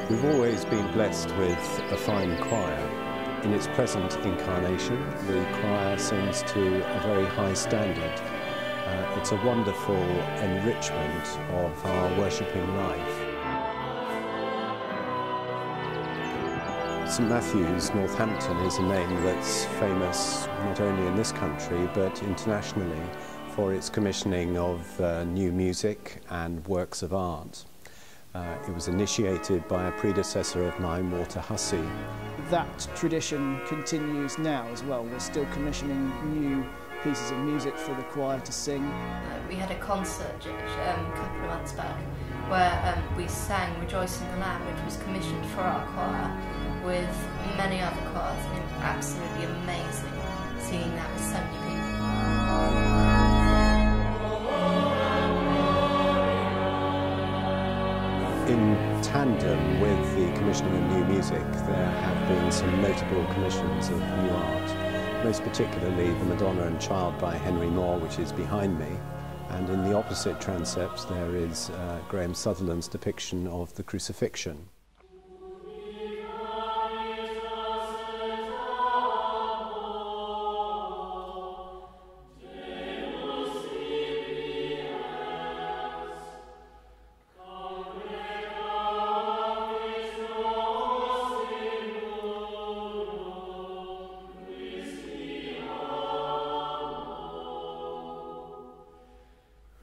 We've always been blessed with a fine choir. In its present incarnation, the choir sings to a very high standard. It's a wonderful enrichment of our worshipping life. St Matthew's, Northampton, is a name that's famous not only in this country but internationally for its commissioning of new music and works of art. It was initiated by a predecessor of mine, Walter Hussey. That tradition continues now as well. We're still commissioning new pieces of music for the choir to sing. We had a concert a couple of months back where we sang Rejoice in the Lamb, which was commissioned for our choir with many other choirs, and it was absolutely amazing seeing that with so many people. In tandem with the commissioning of new music, there have been some notable commissions of new art, most particularly the Madonna and Child by Henry Moore, which is behind me, and in the opposite transept there is Graham Sutherland's depiction of the Crucifixion.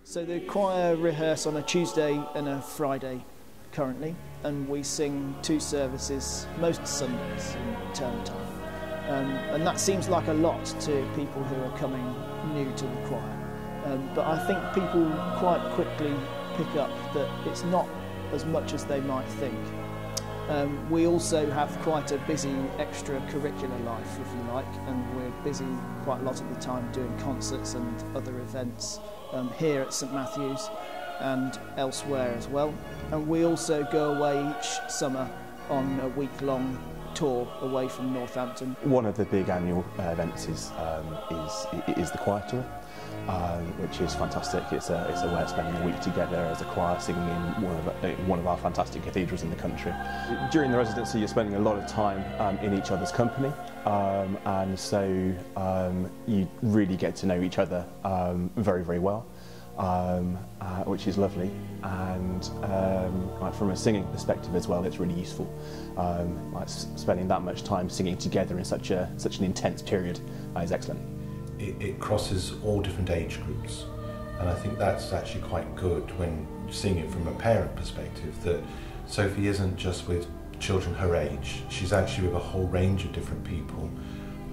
So the choir rehearse on a Tuesday and a Friday currently, and we sing 2 services most Sundays in term time. And that seems like a lot to people who are coming new to the choir. But I think people quite quickly pick up that it's not as much as they might think. We also have quite a busy extracurricular life, if you like, and we're busy quite a lot of the time doing concerts and other events here at St Matthew's and elsewhere as well. And we also go away each summer on a week-long tour away from Northampton. One of the big annual events is the choir tour, which is fantastic. It's a way of spending a week together as a choir singing in one of our fantastic cathedrals in the country. During the residency you're spending a lot of time in each other's company, and so you really get to know each other very, very well, which is lovely, and from a singing perspective as well, it's really useful. Spending that much time singing together in such an intense period is excellent. It crosses all different age groups, and I think that's actually quite good when seeing it from a parent perspective, that Sophie isn't just with children her age, she's actually with a whole range of different people,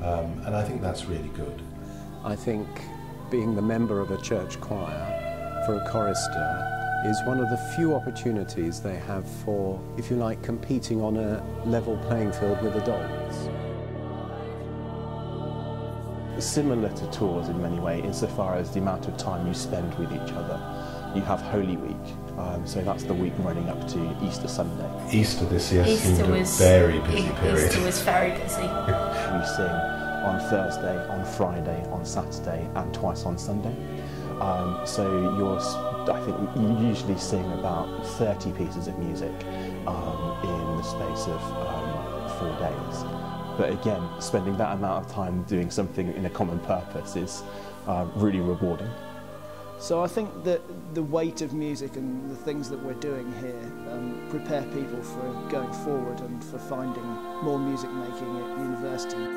and I think that's really good. I think being the member of a church choir for a chorister is one of the few opportunities they have for, if you like, competing on a level playing field with adults. Similar to tours in many ways, insofar as the amount of time you spend with each other. You have Holy Week, so that's the week running up to Easter Sunday. Easter this year seemed a very busy period. Easter was very busy. We sing on Thursday, on Friday, on Saturday and twice on Sunday. I think you usually sing about 30 pieces of music in the space of 4 days. But again, spending that amount of time doing something in a common purpose is really rewarding. So I think that the weight of music and the things that we're doing here prepare people for going forward and for finding more music making at university.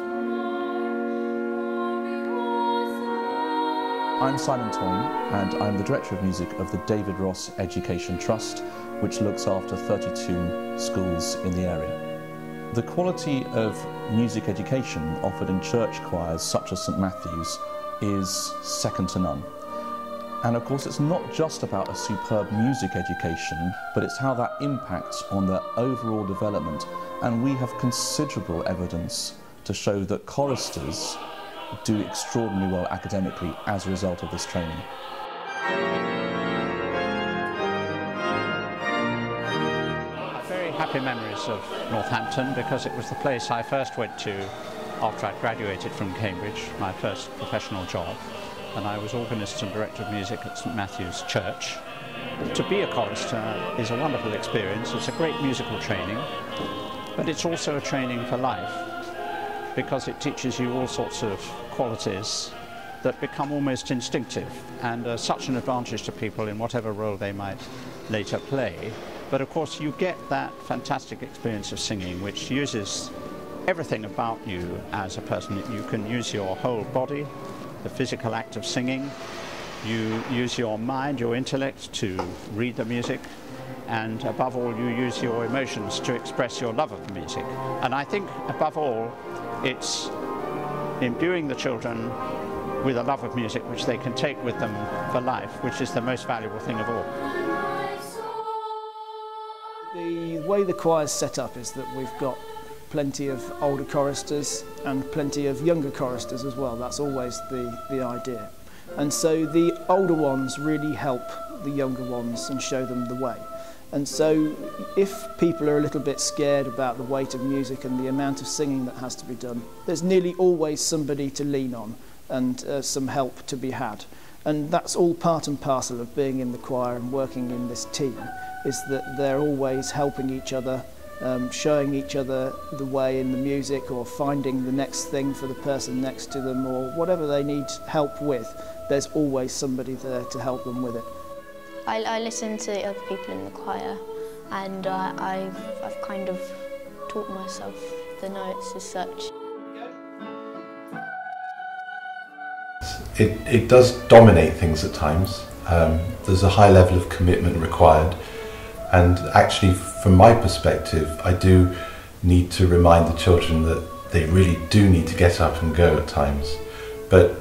I'm Simon Toyne, and I'm the Director of Music of the David Ross Education Trust, which looks after 32 schools in the area. The quality of music education offered in church choirs such as St Matthew's is second to none. And of course it's not just about a superb music education, but it's how that impacts on their overall development, and we have considerable evidence to show that choristers do extraordinarily well academically as a result of this training. Very happy memories of Northampton because it was the place I first went to after I'd graduated from Cambridge, my first professional job, and I was organist and director of music at St Matthew's Church, To be a chorister is a wonderful experience. It's a great musical training, but it's also a training for life, because it teaches you all sorts of qualities that become almost instinctive and are such an advantage to people in whatever role they might later play. But of course you get that fantastic experience of singing which uses everything about you as a person. You can use your whole body, the physical act of singing. You use your mind, your intellect to read the music, and above all you use your emotions to express your love of the music. And I think above all it's imbuing the children with a love of music which they can take with them for life, which is the most valuable thing of all. The way the choir's set up is that we've got plenty of older choristers and plenty of younger choristers as well. That's always the idea. And so the older ones really help the younger ones and show them the way. And so if people are a little bit scared about the weight of music and the amount of singing that has to be done, there's nearly always somebody to lean on and some help to be had. And that's all part and parcel of being in the choir and working in this team, is that they're always helping each other, showing each other the way in the music, or finding the next thing for the person next to them, or whatever they need help with. There's always somebody there to help them with it. I listen to the other people in the choir, and I've kind of taught myself the notes as such. It does dominate things at times. There's a high level of commitment required, and actually from my perspective I do need to remind the children that they really do need to get up and go at times. But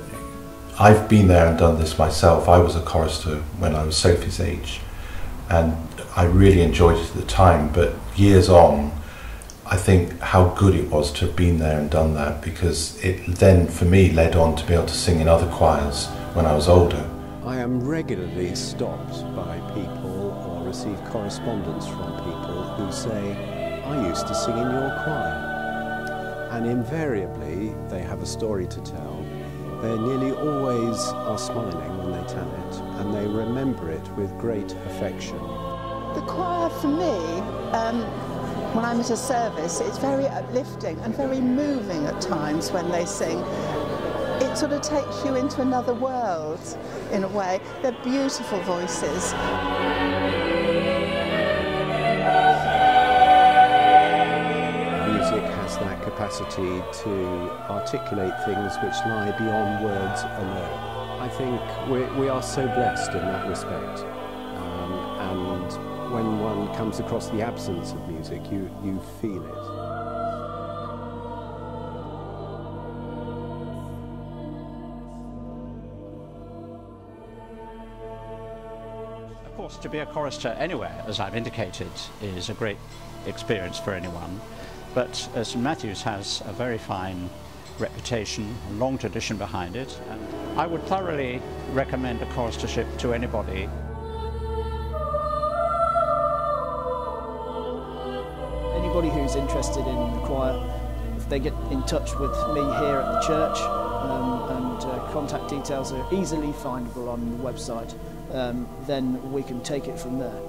I've been there and done this myself. I was a chorister when I was Sophie's age, and I really enjoyed it at the time, but years on I think how good it was to have been there and done that, because it then for me led on to be able to sing in other choirs when I was older. I am regularly stopped by people or receive correspondence from people who say, I used to sing in your choir. And invariably they have a story to tell. They nearly always are smiling when they tell it, and they remember it with great affection. The choir for me, when I'm at a service, it's very uplifting and very moving at times when they sing. It sort of takes you into another world, in a way. They're beautiful voices. Music has that capacity to articulate things which lie beyond words alone. I think we are so blessed in that respect. And when one comes across the absence of music, you feel it. Of course, to be a chorister anywhere, as I've indicated, is a great experience for anyone. But St Matthew's has a very fine reputation, a long tradition behind it, and I would thoroughly recommend a choristership to anybody. Anybody who's interested in the choir, if they get in touch with me here at the church, and contact details are easily findable on the website, then we can take it from there.